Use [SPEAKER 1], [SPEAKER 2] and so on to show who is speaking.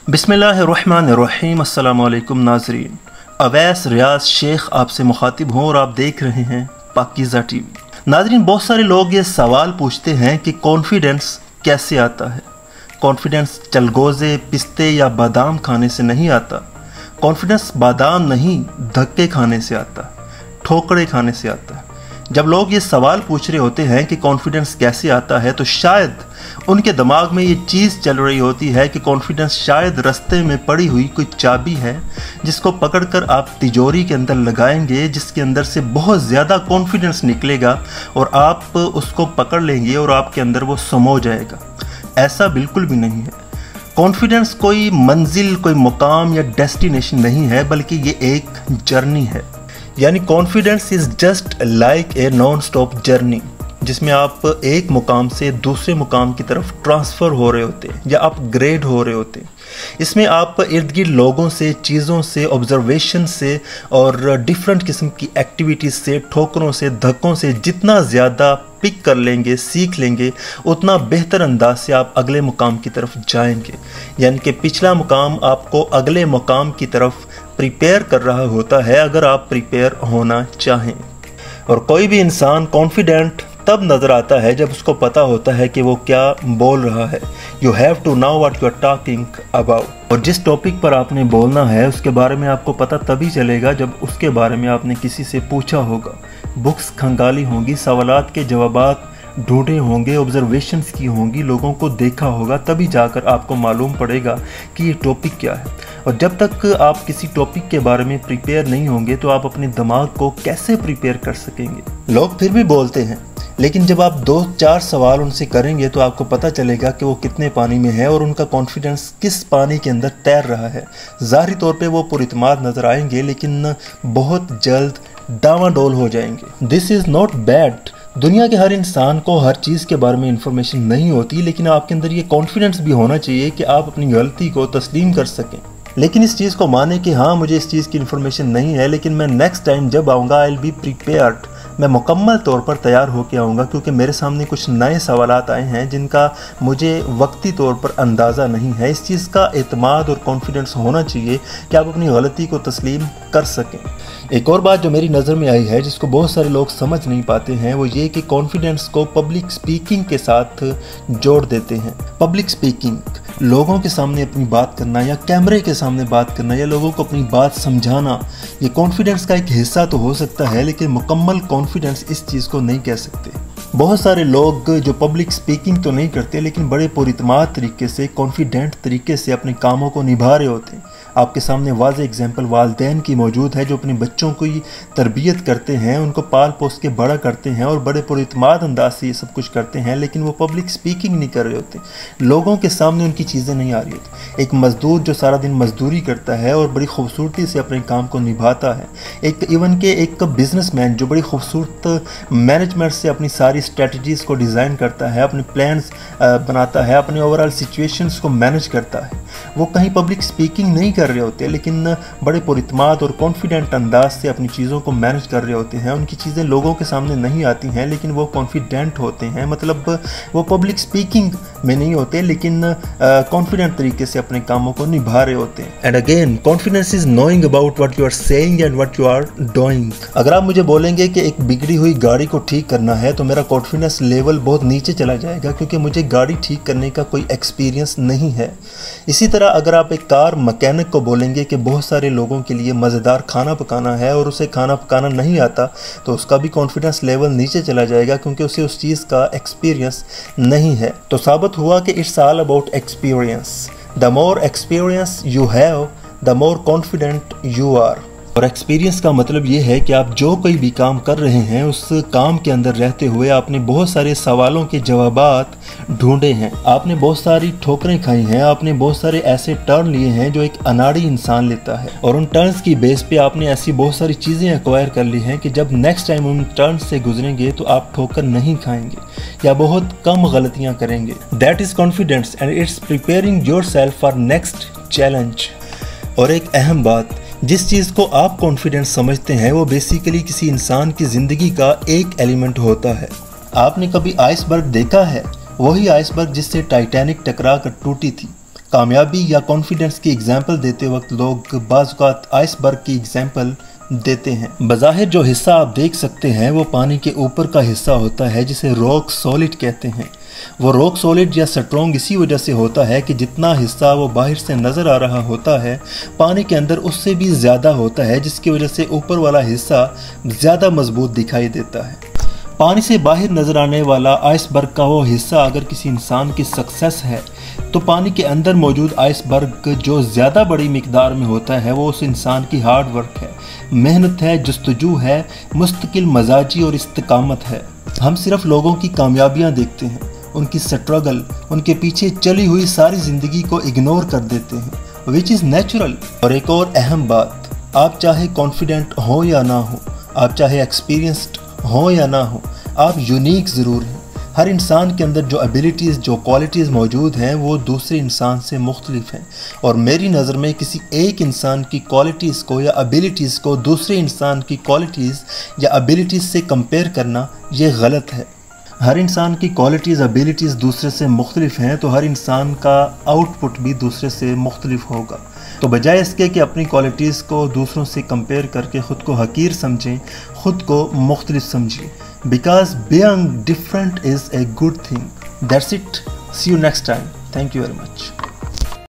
[SPEAKER 1] बिस्मिल्लाहिर्रहमानिर्रहीम। अस्सलाम वालेकुम नाज़रीन, अवैस रियाज शेख आपसे मुखातिब हूँ और आप देख रहे हैं पाकीज़ा टीवी। नाज़रीन, बहुत सारे लोग ये सवाल पूछते हैं कि कॉन्फिडेंस कैसे आता है। कॉन्फिडेंस चलगोज़े, पिस्ते या बादाम खाने से नहीं आता। कॉन्फिडेंस बादाम नहीं, धक्के खाने से आता, ठोकरे खाने से आता है। जब लोग ये सवाल पूछ रहे होते हैं कि कॉन्फिडेंस कैसे आता है, तो शायद उनके दिमाग में ये चीज़ चल रही होती है कि कॉन्फिडेंस शायद रास्ते में पड़ी हुई कोई चाबी है जिसको पकड़कर आप तिजोरी के अंदर लगाएंगे, जिसके अंदर से बहुत ज़्यादा कॉन्फिडेंस निकलेगा और आप उसको पकड़ लेंगे और आपके अंदर वो समो जाएगा। ऐसा बिल्कुल भी नहीं है। कॉन्फिडेंस कोई मंजिल, कोई मुकाम या डेस्टिनेशन नहीं है, बल्कि ये एक जर्नी है। यानी confidence is just like a non stop journey, जिसमें आप एक मुकाम से दूसरे मुकाम की तरफ ट्रांसफ़र हो रहे होते हैं या अपग्रेड हो रहे होते हैं। इसमें आप इर्द गिर्द लोगों से, चीज़ों से, ऑब्जर्वेशन से और डिफरेंट किस्म की एक्टिविटीज़ से, ठोकरों से, धक्कों से जितना ज़्यादा पिक कर लेंगे, सीख लेंगे, उतना बेहतर अंदाज से आप अगले मुकाम की तरफ जाएंगे। यानी कि पिछला मुकाम आपको अगले मुकाम की तरफ प्रिपेयर कर रहा होता है, अगर आप प्रिपेयर होना चाहें। और कोई भी इंसान कॉन्फिडेंट तब नज़र आता है जब उसको पता होता है कि वो क्या बोल रहा है। You have to know what you are talking about. और जिस टॉपिक पर आपने बोलना है उसके बारे में आपको पता तभी चलेगा जब उसके बारे में आपने किसी से पूछा होगा, बुक्स खंगाली होंगी, सवालात के जवाबात ढूंढे होंगे, ऑब्जर्वेशंस की होंगी, लोगों को देखा होगा, तभी जाकर आपको मालूम पड़ेगा कि ये टॉपिक क्या है। और जब तक आप किसी टॉपिक के बारे में प्रिपेयर नहीं होंगे तो आप अपने दिमाग को कैसे प्रिपेयर कर सकेंगे। लोग फिर भी बोलते हैं, लेकिन जब आप 2-4 सवाल उनसे करेंगे तो आपको पता चलेगा कि वो कितने पानी में है और उनका कॉन्फिडेंस किस पानी के अंदर तैर रहा है। ज़ाहिरी तौर पे वो पुरितमाद नज़र आएंगे, लेकिन बहुत जल्द डावाडोल हो जाएंगे। This is not bad. दुनिया के हर इंसान को हर चीज़ के बारे में इंफॉर्मेशन नहीं होती, लेकिन आपके अंदर ये कॉन्फिडेंस भी होना चाहिए कि आप अपनी गलती को तस्लीम कर सकें। लेकिन इस चीज़ को माने कि हाँ, मुझे इस चीज़ की इन्फॉर्मेशन नहीं है, लेकिन मैं नेक्स्ट टाइम जब आऊँगा आई विल बी प्रिपेयर्ड। मैं मुकम्मल तौर पर तैयार होकर आऊँगा, क्योंकि मेरे सामने कुछ नए सवालात आए हैं जिनका मुझे वक्ती तौर पर अंदाज़ा नहीं है। इस चीज़ का एतमाद और कॉन्फिडेंस होना चाहिए कि आप अपनी गलती को तस्लीम कर सकें। एक और बात जो मेरी नज़र में आई है, जिसको बहुत सारे लोग समझ नहीं पाते हैं, वो ये कि कॉन्फिडेंस को पब्लिक स्पीकिंग के साथ जोड़ देते हैं। पब्लिक स्पीकिंग, लोगों के सामने अपनी बात करना या कैमरे के सामने बात करना या लोगों को अपनी बात समझाना, ये कॉन्फिडेंस का एक हिस्सा तो हो सकता है, लेकिन मुकम्मल कॉन्फिडेंस इस चीज़ को नहीं कह सकते। बहुत सारे लोग जो पब्लिक स्पीकिंग तो नहीं करते, लेकिन बड़े पुरितमाद तरीके से, कॉन्फिडेंट तरीके से अपने कामों को निभा रहे होते हैं। आपके सामने वाज़े एग्जाम्पल वालिदैन की मौजूद है जो अपने बच्चों की तरबियत करते हैं, उनको पाल पोस के बड़ा करते हैं और बड़े पुरितमाद अंदाज से ये सब कुछ करते हैं, लेकिन वो पब्लिक स्पीकिंग नहीं कर रहे होते। लोगों के सामने उनकी चीज़ें नहीं आ रही होती। एक मज़दूर जो सारा दिन मजदूरी करता है और बड़ी खूबसूरती से अपने काम को निभाता है, एक बिजनेसमैन जो बड़ी खूबसूरत मैनेजमेंट से अपनी सारी स्ट्रेटजीज़ को डिज़ाइन करता है, अपने प्लान्स बनाता है, अपने ओवरऑल सिचुएशंस को मैनेज करता है, वो कहीं पब्लिक स्पीकिंग नहीं कर रहे होते, लेकिन बड़े पुरितमाद और कॉन्फिडेंट अंदाज से अपनी चीज़ों को मैनेज कर रहे होते हैं। उनकी चीज़ें लोगों के सामने नहीं आती हैं, लेकिन वो कॉन्फिडेंट होते हैं। मतलब वो पब्लिक स्पीकिंग में नहीं होते, लेकिन कॉन्फिडेंट तरीके से अपने कामों को निभा रहे होते हैं। And again, confidence is knowing about what you are saying and what you are doing. अगर आप मुझे बोलेंगे कि एक बिगड़ी हुई गाड़ी को ठीक करना है, तो मेरा कॉन्फिडेंस लेवल बहुत नीचे चला जाएगा, क्योंकि मुझे गाड़ी ठीक करने का कोई एक्सपीरियंस नहीं है। इसी तरह अगर आप एक कार मैकेनिक को बोलेंगे कि बहुत सारे लोगों के लिए मज़ेदार खाना पकाना है और उसे खाना पकाना नहीं आता, तो उसका भी कॉन्फिडेंस लेवल नीचे चला जाएगा, क्योंकि उसे उस चीज़ का एक्सपीरियंस नहीं है। तो साबित हुआ कि it's all about experience. The more experience you have, the more confident you are. और एक्सपीरियंस का मतलब ये है कि आप जो कोई भी काम कर रहे हैं, उस काम के अंदर रहते हुए आपने बहुत सारे सवालों के जवाबात ढूंढे हैं, आपने बहुत सारी ठोकरें खाई हैं, आपने बहुत सारे ऐसे टर्न लिए हैं जो एक अनाड़ी इंसान लेता है, और उन टर्न्स की बेस पे आपने ऐसी बहुत सारी चीज़ें एक्वायर कर ली हैं कि जब नेक्स्ट टाइम उन टर्न से गुजरेंगे तो आप ठोकर नहीं खाएंगे या बहुत कम गलतियाँ करेंगे। That is confidence and it's preparing your self for next challenge. और एक अहम बात, जिस चीज़ को आप कॉन्फिडेंस समझते हैं वो बेसिकली किसी इंसान की ज़िंदगी का एक एलिमेंट होता है। आपने कभी आइसबर्ग देखा है? वही आइसबर्ग जिससे टाइटैनिक टकरा कर टूटी थी। کامیابی یا کانفیڈنس کی اگزامپل دیتے وقت لوگ بعض اوقات آئس برگ کی اگزامپل دیتے ہیں۔ بظاہر جو حصہ آپ دیکھ سکتے ہیں وہ پانی کے اوپر کا حصہ ہوتا ہے جسے راک سالڈ کہتے ہیں۔ وہ راک سالڈ یا سٹرونگ اسی وجہ سے ہوتا ہے کہ جتنا حصہ وہ باہر سے نظر آ رہا ہوتا ہے پانی کے اندر اس سے بھی زیادہ ہوتا ہے، جس کی وجہ سے اوپر والا حصہ زیادہ مضبوط دکھائی دیتا ہے۔ پانی سے باہر نظر آنے والا آئس برگ کا وہ حصہ اگر کسی انسان کی سکسیس ہے تو پانی کے اندر موجود آئس برگ جو زیادہ بڑی مقدار میں ہوتا ہے وہ اس انسان کی ہارڈ ورک ہے، محنت ہے، جستجو ہے، مستقل مزاجی اور استقامت ہے۔ ہم صرف لوگوں کی کامیابیاں دیکھتے ہیں، ان کی سٹرگل، ان کے پیچھے چلی ہوئی ساری زندگی کو اگنور کر دیتے ہیں، which is natural۔ اور ایک اور اہم بات، آپ چاہے کانفیڈنٹ ہو یا نہ ہو، آپ چاہے ایکسپیرینسڈ ہو یا نہ ہو، آپ یونیک ضرور ہیں۔ ہر انسان کے اندر جو ایبیلیٹیز، جو کوالٹیز موجود ہیں وہ دوسرے انسان سے مختلف ہیں، اور میری نظر میں کسی ایک انسان کی کوالٹیز کو یا ایبیلیٹیز کو دوسرے انسان کی کوالٹیز یا ایبیلیٹیز سے کمپیئر کرنا یہ غلط ہے۔ ہر انسان کی کوالٹیز، ایبیلیٹیز دوسرے سے مختلف ہیں تو ہر انسان کا آؤٹ پٹ بھی دوسرے سے مختلف ہوگا۔ تو بجائے اس کے کہ اپنی کوالٹیز کو دوسروں سے کمپیئر کر کے خود کو حقیر سمجھیں، خود کو مختلف سمجھیں، because being different is a good thing. That's it. See you next time. Thank you very much.